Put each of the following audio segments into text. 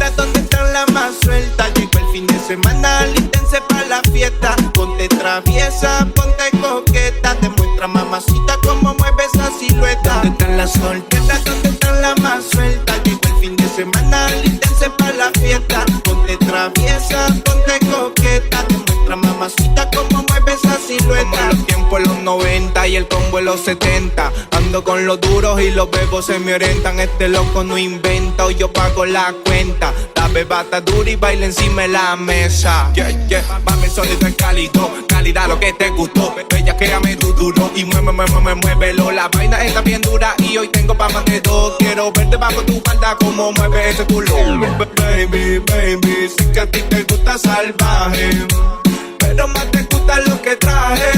soltera, ¿dónde están las más sueltas? Llegó el fin de semana, lístense pa' la fiesta. Ponte traviesa, ponte coqueta. Demuestra, mamacita, cómo mueve esa silueta. ¿Dónde están las solteras? ¿Dónde están las más sueltas? Llegó el fin de semana, lístense pa' la fiesta. Ponte traviesa, ponte coqueta. Demuestra, mamacita, cómo mueve esa silueta. Como los tiempos en los 90 y el combo en los 70. Ando con los duros y los bebos se me orientan. Este loco no inventa o yo pago la cuenta. La beba está dura y baila encima de la mesa. Yeah, yeah, mami, sonido es cálido. Calidad lo que te gustó. Bella, créame tú duro y muévelo. La vaina está bien dura y hoy tengo pa' más de dos. Quiero verte bajo tu falda como mueve ese culo. Baby, baby, sé que a ti te gusta salvaje, pero más te gusta lo que traje.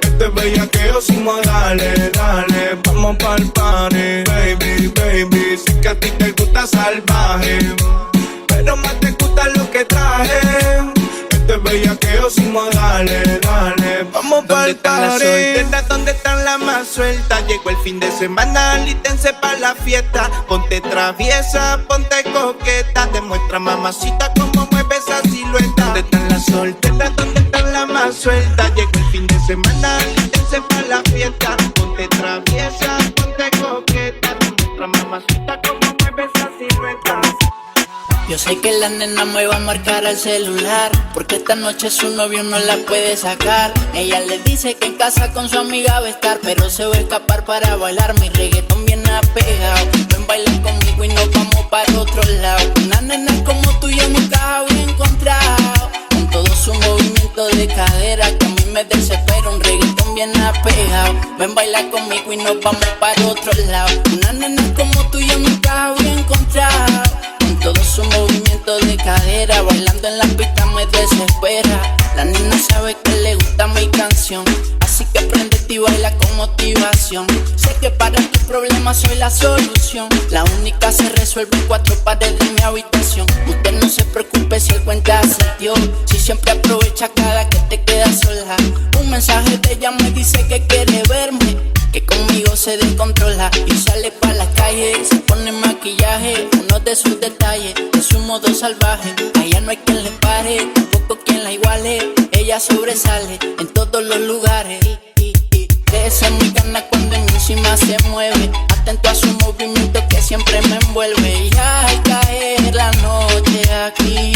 Este bellaqueo sin modales, dale, vamos pa'l party. Baby, baby, sé que a ti te gusta salvaje, pero más te gusta lo que traje. Este bellaqueo sin modales, dale, vamos pa'l party. ¿Dónde están las más sueltas? Llegó el fin de semana, lístense pa' la fiesta. Ponte traviesa, ponte coqueta. Demuestra, mamacita, cómo mueve esa silueta. ¿Dónde están las solteras? ¿Dónde están las más sueltas? Llegó el fin de semana, lístense pa' la fiesta. Ponte traviesa, ponte coqueta. Demuestra, mamacita, cómo mueve esa silueta. Yo sé que la nena me va a marcar al celular, porque esta noche su novio no la puede sacar. Ella le dice que en casa con su amiga va a estar, pero se va a escapar para bailar mi reggaetón bien apegado. Ven, baila conmigo y nos vamos para otro lado. Una nena como tú yo nunca había encontrado, con todo su movimiento de cadera que a mí me desespera. Un reggaetón bien apegado. Ven, baila conmigo y nos vamos para otro lado. Una nena como tú yo nunca había encontrado, todo su movimiento de cadera, bailando en la pista me desespera. La nena sabe que le gusta mi canción, así que prendete y baila con motivación. Sé que para tus problemas soy la solución. La única se resuelve en 4 paredes de mi habitación. Usted no se preocupe si el cuenta se dio, si siempre aprovecha cada que te quedas sola. Un mensaje de ella me dice que quiere verme, que conmigo se descontrola y sale pa' la calle. Se pone maquillaje, uno de sus detalles, de su modo salvaje. A ella no hay quien le pare, tampoco quien la iguale. Ella sobresale en todos los lugares. Crece en mi gana cuando en mí encima se mueve, atento a su movimiento que siempre me envuelve. Y al caer la noche aquí,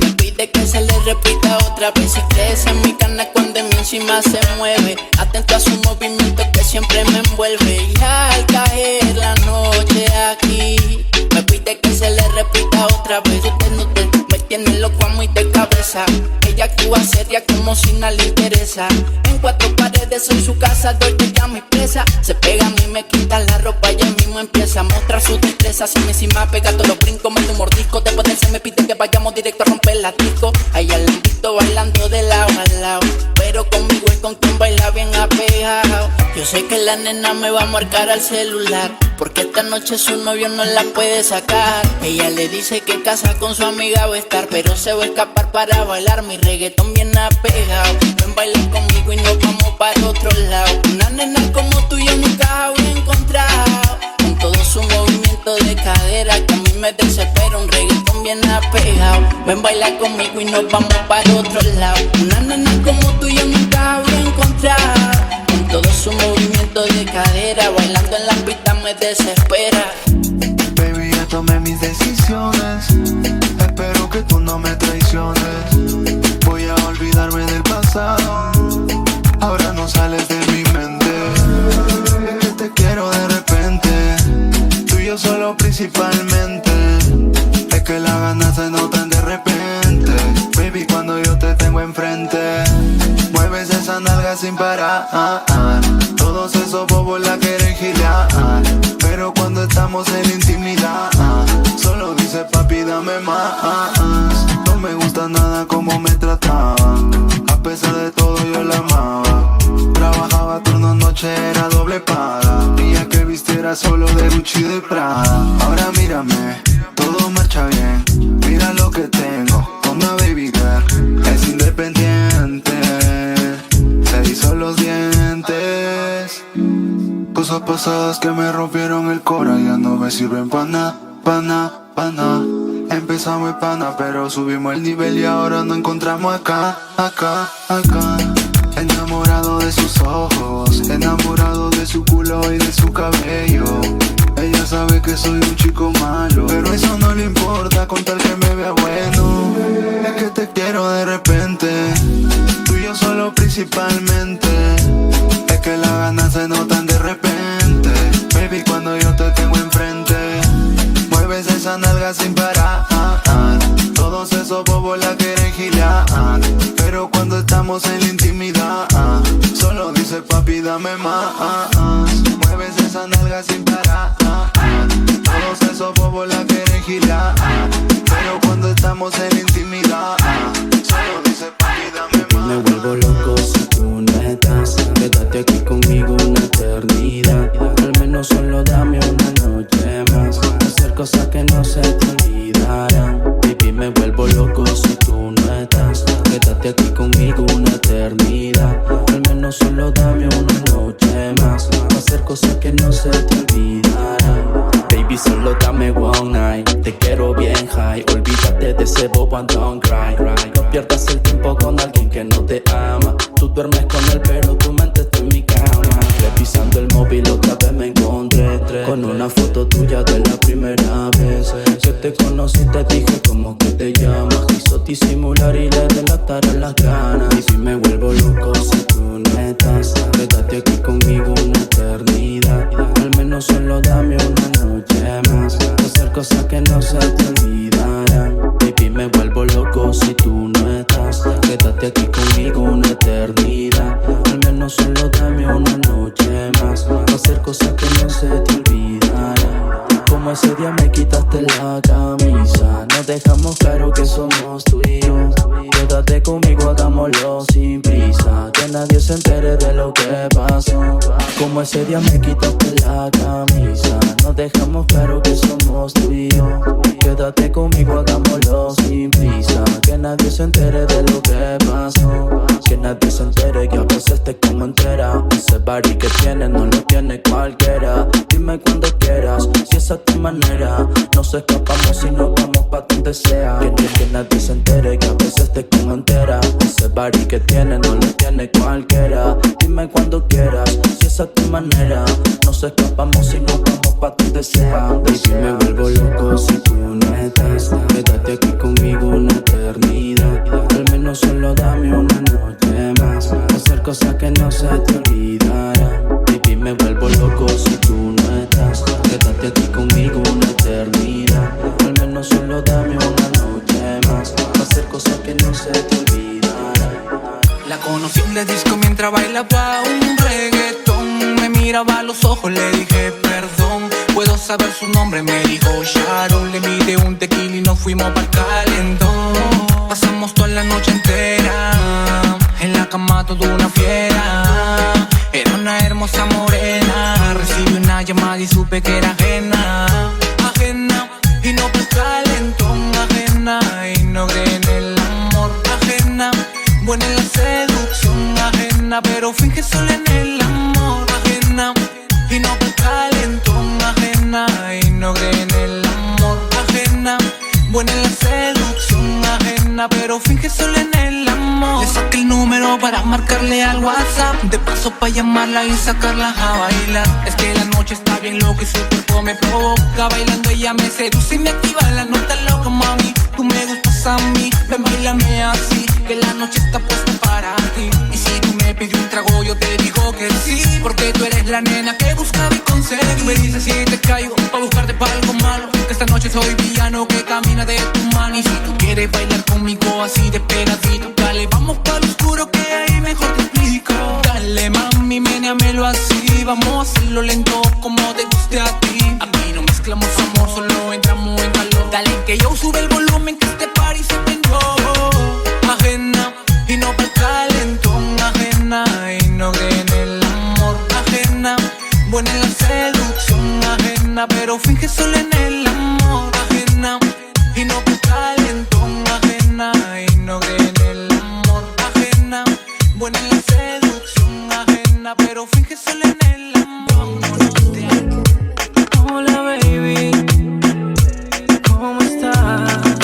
me pide que se le repita otra vez. Y crece en mi gana cuando en mí encima se mueve, atento a su movimiento que siempre me envuelve. Y al caer la noche aquí, me pide que se le repita otra vez. Usted no te me tiene loco a mí de cabeza. Ella actúa seria como si nada le interesa. En 4 paredes soy su casa, doy ella mi presa. Se pega a mí, me quita la ropa, ella mismo empieza a mostrar su destreza. Si me encima pega todos los brincos, mete un mordisco. Después de él me pide que vayamos directo a romper la disco. A ella la invito bailando de lado a lado, pero conmigo es con quien baila bien apegado. Yo sé que la nena me va a marcar al celular, porque esta noche su novio no la puede sacar. Ella le dice que casa con su amiga va a estar, pero se va a escapar para bailar mi reggaetón bien apegado. Ven, baila conmigo y nos vamos para otro lado. Una nena como tú yo nunca había encontrado, con todo su movimiento de cadera que a mí me desespera. Un reggaetón bien apegado. Ven, baila conmigo y nos vamos para otro lado. Una nena como tú yo nunca había encontrado, con todo su movimiento de cadera, bailando en la pista me desespera. Baby, ya tomé mis decisiones, espero que tú no me traiciones. Voy a olvidarme del pasado, ahora no sales de mi mente. Es que te quiero de repente, tú y yo solo principalmente. Es que las ganas se notan de repente, baby, cuando yo te tengo enfrente. Mueves esa nalga sin parar, todos esos bobos la quieren girar, pero cuando estamos en intimidad, solo dice papi dame más. No me gusta nada como me trataba, a pesar de todo yo la amaba. Trabajaba turno noche, era doble paga, día que vistiera solo de Gucci de Prada. Ahora mírame, todo marcha bien, mira lo que tengo, una baby girl, es independiente, se hizo los dientes. Cosas pasadas que me rompieron el cora, ya no me sirven pa' nada, pa' nada, pa' nada. Empezamos de pana, pero subimos el nivel y ahora nos encontramos acá. Enamorado de sus ojos, enamorado de su culo y de su cabello. Ella sabe que soy un chico malo, pero eso no le importa con tal que me vea bueno. Es que te quiero de repente, tú y yo solo principalmente. Es que las ganas se notan de repente, baby, cuando yo te tengo enfrente. Mueves esa nalga sin parar, todos esos bobos la quieren girar, pero cuando estamos en la intimidad, solo dice papi dame más. Mueves esa nalga sin parar, todos esos bobos la quieren girar, pero cuando estamos en la intimidad, solo dice papi dame más. Me vuelvo loco si tú no estás. Quédate aquí conmigo una eternidad. Al menos solo dame una noche más. Hacer cosas que no se te olvidarán. Baby, me vuelvo loco si tú no estás. Quédate aquí conmigo una eternidad. Al menos solo dame una noche más. Hacer cosas que no se te olvidarán. Baby, solo dame one night. Te quiero bien high. Olvídate de ese bobo and don't cry. No pierdas el tiempo con alguien que no te ama. Tú duermes con él pero tu mente está en mi cama. Revisando el móvil otra vez me encontré con una foto tuya de la primera vez que te conocí. Te dije como que te llamas. Quiso disimular y le delataron las ganas. Y si me vuelvo loco si tú no estás. Quédate aquí conmigo una eternidad. Al menos solo dame una noche más. Hacer cosas que no se te olvidarán. Baby, me vuelvo loco si tú no estás. Quédate aquí conmigo una eternidad. Al menos solo dame una noche más. Hacer cosas que no se te olvidarán. Como ese día me quitaste la camisa. Nos dejamos claro que somos tú y yo. Quédate conmigo, hagámoslo sin prisa. Que nadie se entere de lo que pasó. Como ese día me quitaste la camisa. Nos dejamos claro que somos tú y yo. Quédate conmigo, hagámoslo sin prisa. Que nadie se entere de lo que pasó. Que nadie se entere que a veces te como entera. Ese body que tienes no lo tiene cualquiera. Dime cuando quieras, si esa es tu manera. Nos escapamos y nos vamos pa' donde sea. Que nadie se entere que a veces te como entera. Ese body que tienes no lo tiene cualquiera. Dime cuando quieras, si esa es tu manera. Nos escapamos y nos vamos pa' donde sea. Baby, me vuelvo loco si tú no estás. Quédate aquí conmigo una eternidad. Al menos solo dame una noche más. Hacer cosas que no se te olvidarán. Baby, me vuelvo loco si tú no estás. Quédate aquí conmigo una eternidad. Al menos solo dame una noche más. Hacer cosas que no se te olvidarán. La conocí en la disco mientras bailaba un reggaetón. Me miraba a los ojos, le dije perdón. Puedo saber su nombre, me dijo Sharon. Le invité un tequila y nos fuimos pa'l calentón. Pasamos toda la noche entera en la cama toda una fiera. Era una hermosa morena. Recibí una llamada y supe que era ajena. Ajena y no pa'l calentón. Ajena y no cree en el amor. Ajena, buena en la seducción. Ajena, pero finge sola en el amor. Ajena y no pa'l calentón. Ajena y no cree en el amor. Ajena, buena en la seducción. Ajena, pero finge sola en el amor. Le saqué el número para marcarle al WhatsApp. De paso pa' llamarla y sacarla a bailar. Es que la noche está bien loca y su cuerpo me provoca. Bailando ella me seduce y me activa la nota loca, mami. Tú me gustas a mí, ven bailame así. Que la noche está puesta para ti. Y si tú me pides un trago yo te digo que sí. Porque tú eres la nena que buscaba y conseguí. Me dices si te caigo pa' buscarte pa' algo malo. Que esta noche soy villano que camina de tu mano. Y si tú quieres bailar conmigo así de pegadito, dale, vamos pa' lo oscuro que ahí mejor te explico. Dale mami, menéamelo así. Vamos a hacerlo lento como te guste a ti. Aquí no mezclamos amor, solo entramos en calor. Dale que yo sube el volumen que este party se prendió. Ajena y no pa'l calentón. Ajena y no cree en el amor. Ajena, buena en la seducción. Ajena, pero finge sola en el amor. Ajena y no pa'l calentón. Ajena y no cree en el amor. Ajena, buena en la seducción. Ajena, pero finge sola en el amor. Hola baby, ¿cómo estás?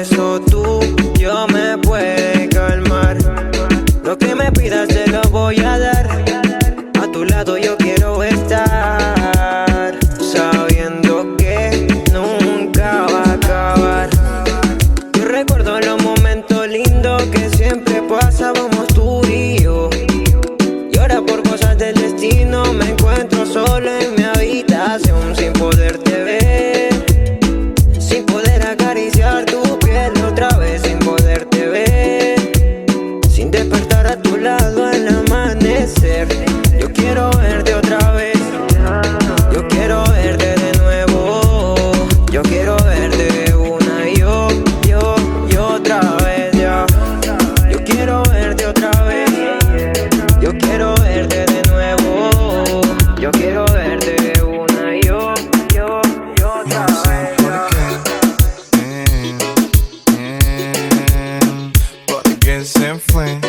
eso tú, yo me puede calmar. Lo que me pidas te lo voy a dar. A tu lado yo quiero estar, sabiendo que nunca va a acabar. Yo recuerdo los momentos lindos que siempre pasábamos tú y yo. Y ahora por cosas del destino me encuentro solo en mi habitación, sin poderte ver, sin poder acariciar tu piel otra vez, sin poderte ver, sin despertar a tu lado al amanecer. Yo quiero verte otra vez, yo quiero verte de nuevo, yo quiero verte una y yo otra vez, ya. Yo quiero verte otra vez, yo quiero verte de nuevo, yo quiero verte una y yo otra vez, ya. ¿Por qué se fue?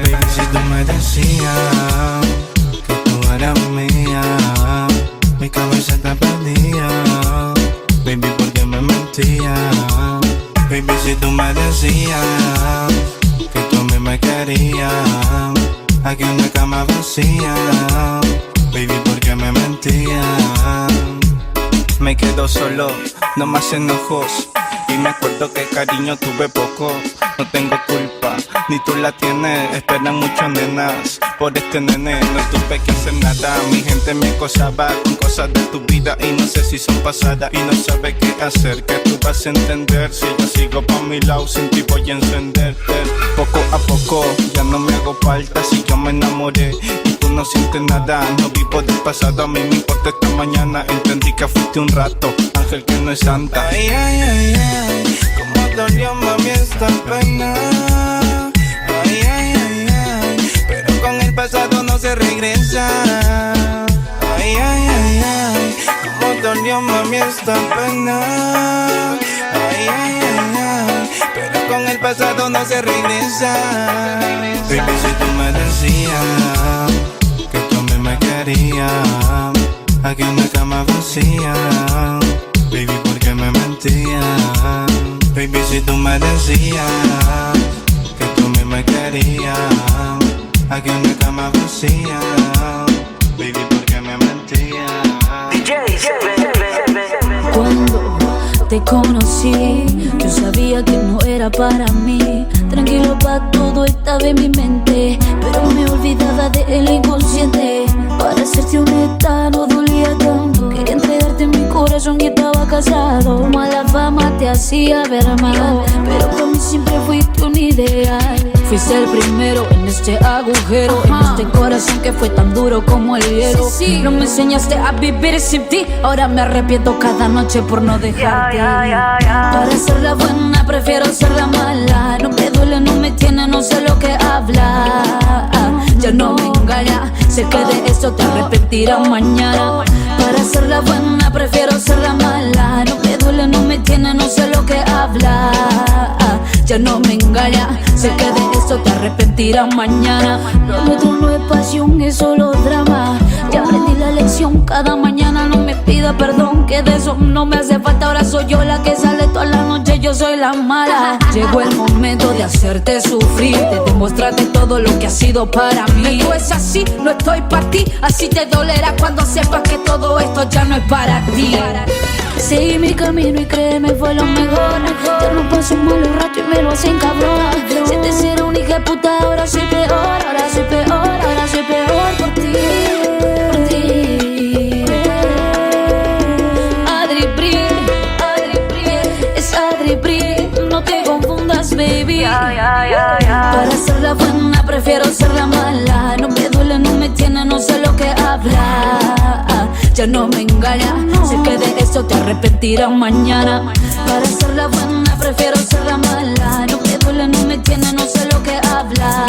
Baby, si tú me decías que tú eras mía, mi cabeza te perdía. Baby, ¿por qué me mentías? Baby, si tú me decías que tú a mí me querías, aquí en una cama vacía. Baby, ¿por qué me mentías? Me quedo solo, no más enojos. Y me acuerdo que cariño tuve poco. No tengo culpa, ni tú la tienes. Esperan muchas nenas por este nene. No tuve que hacer nada, mi gente me acosaba con cosas de tu vida y no sé si son pasadas. Y no sabe qué hacer, que tú vas a entender. Si yo sigo pa' mi lado, sin ti voy a encenderte. Poco a poco, ya no me hago falta. Si yo me enamoré y tú no sientes nada, no vivo del pasado, a mí me importa esta mañana. Entendí que fuiste un rato, ángel que no es santa. Ay, ay, ay, ay, cómo dolió mami esta pena. Ay, ay, ay, ay, pero con el pasado no se regresa. Ay, ay, ay, ay, cómo dolió mami esta pena. Ay, ay, ay, ay, pero con el pasado no se regresa. Baby, si tú me decías que tú a mí me querías, aquí en una cama vacía. Baby, ¿por qué me mentías? Baby, si tú me decías que tú a mí me querías, aquí en una cama vacía. Baby, ¿por qué me mentías? Cuando te conocí, yo sabía que no era para mí. Tranquilo, pa' todo estaba en mi mente, pero me olvidaba del inconsciente. Para serte honesta, no dolía tanto. Quería entregarte mi corazón y estaba casado. Mala fama te hacía ver mal, pero para mí siempre fuiste un ideal. Fuiste el primero en este agujero, en este corazón que fue tan duro como el hielo. No me enseñaste a vivir sin ti, ahora me arrepiento cada noche por no dejarte. Para ser la buena prefiero ser la mala. No me duele, no me tiene, no sé lo que habla. Ya no me engaña, sé que de esto te arrepentirás mañana. Para ser la buena prefiero ser la mala. No me duele, no me tiene, no sé lo que habla. Ya no me engaña, sé que de esto te arrepentirás mañana. Lo nuestro no es pasión, es solo drama. Ya aprendí la lección cada mañana, no me pida perdón, que de eso no me hace falta. Ahora soy yo la que sale toda la noche, yo soy la mala. Llegó el momento de hacerte sufrir, de demostrarte todo lo que has sido para mí. Esto es así, no estoy para ti, así te dolerá cuando sepas que todo esto ya no es para ti. Seguí mi camino y créeme fue lo mejor. Ya no paso un malo rato y me lo hacen cabrón. Si te hiciera un hija de puta, ahora soy peor, ahora soy peor, ahora soy peor por ti. Por ti. Adri Brie, es Adri Brie, no te confundas, baby. Para ser la buena prefiero ser la mala. No me duele, no me tiene, no sé lo que habla. Ya no me engaña, sé que de esto te arrepentirás mañana. Para ser la buena prefiero ser la mala. No me duele, no me tiene, no sé lo que habla.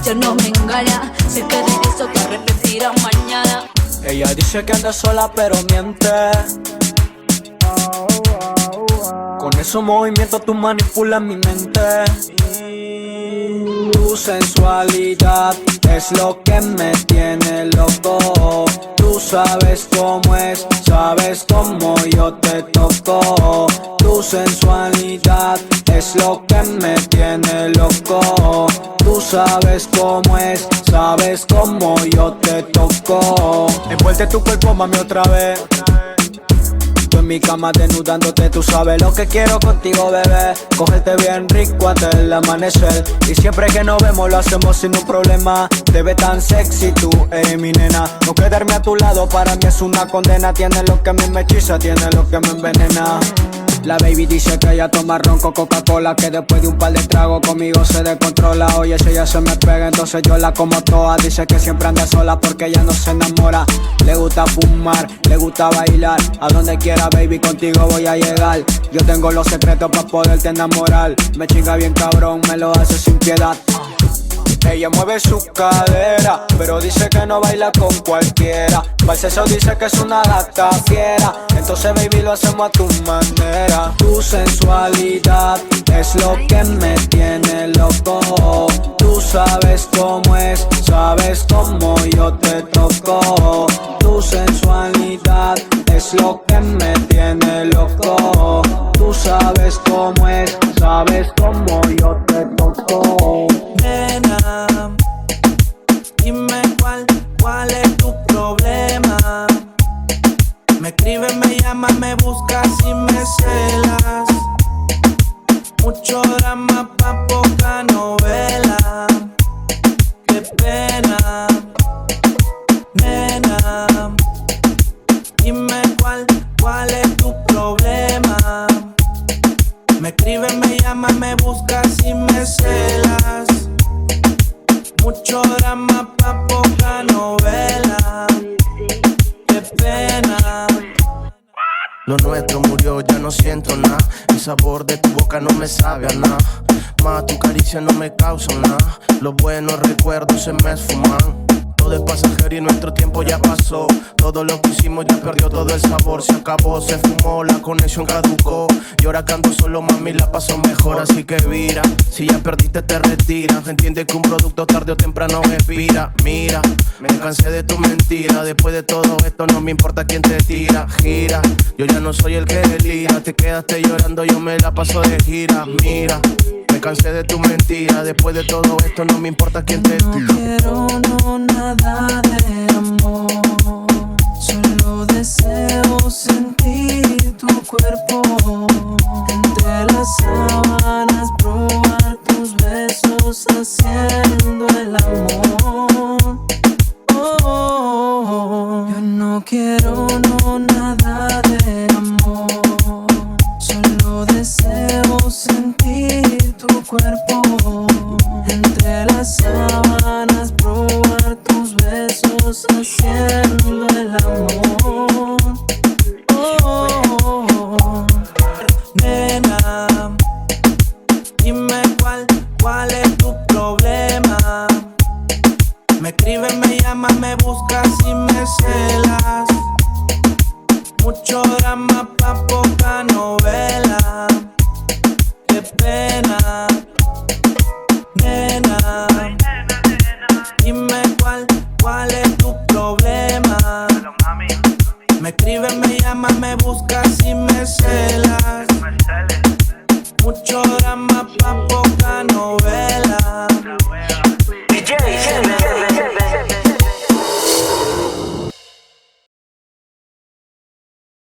Ya no me engaña, sé que de esto te arrepentirás mañana. Ella dice que anda sola pero miente. Con esos movimientos tú manipulas mi mente. Tu sensualidad es lo que me tiene loco. Tú sabes cómo es, sabes cómo yo te toco. Tu sensualidad es lo que me tiene loco. Tú sabes cómo es, sabes cómo yo te toco. Envuelve tu cuerpo, mami, otra vez. Tú en mi cama desnudándote, tú sabes lo que quiero contigo, bebé. Cogerte bien rico hasta el amanecer. Y siempre que nos vemos lo hacemos sin un problema. Te ves tan sexy, tú eres mi nena. No quedarme a tu lado para mí es una condena. Tienes lo que a mí me hechiza, tienes lo que me envenena. La baby dice que ella toma ron con Coca-Cola, que después de un par de tragos conmigo se descontrola. Oye, si ella se me pega, entonces yo la como toda. Dice que siempre anda sola porque ella no se enamora. Le gusta fumar, le gusta bailar. A donde quiera, baby, contigo voy a llegar. Yo tengo los secretos para poderte enamorar. Me chinga bien cabrón, me lo hace sin piedad. Ella mueve su cadera, pero dice que no baila con cualquiera. Para el sexo dice que es una gata fiera. Entonces baby lo hacemos a tu manera. Tu sensualidad es lo que me tiene loco. Tú sabes cómo es, sabes cómo yo te toco. Tu sensualidad es lo que me tiene loco. Tú sabes cómo es, sabes cómo yo te toco. Nena, dime cuál es tu problema. Me escribes, me llamas, me buscas y me celas. Mucho drama pa' poca novela. Qué pena. Nena, dime cuál es tu problema. Me escribes, me llamas, me buscas y me celas. Mucho drama pa' poca novela. Qué pena. Lo nuestro murió, ya no siento nada. El sabor de tu boca no me sabe a nada. Más tu caricia no me causa nada. Los buenos recuerdos se me esfuman. Todo es pasajero y nuestro tiempo ya pasó. Todo lo que hicimos ya perdió todo el sabor. Se acabó, se fumó, la conexión caducó. Y ahora canto solo, mami, la paso mejor. Así que vira, si ya perdiste te retiras. Entiende que un producto tarde o temprano expira. Mira, me cansé de tu mentira. Después de todo esto no me importa quién te tira. Gira, yo ya no soy el que delira. Te quedaste llorando, yo me la paso de gira. Mira, me cansé de tu mentira. Después de todo esto no me importa quién te tira. No quiero nada de amor. Solo deseo sentir tu cuerpo entre las sábanas, probar tus besos haciendo el amor. Yo no quiero nada de amor. Solo deseo sentir tu cuerpo entre las sábanas, probar tus besos haciendo el amor. Nena, dime cuál es tu problema. Me escribes, me llamas, me buscas y me celas. Mucho drama pa' poca novela. Qué pena. Nena, dime cuál es tu problema. Me escribes, me llamas, me buscas y me celas. Mucho drama pa' poca novela.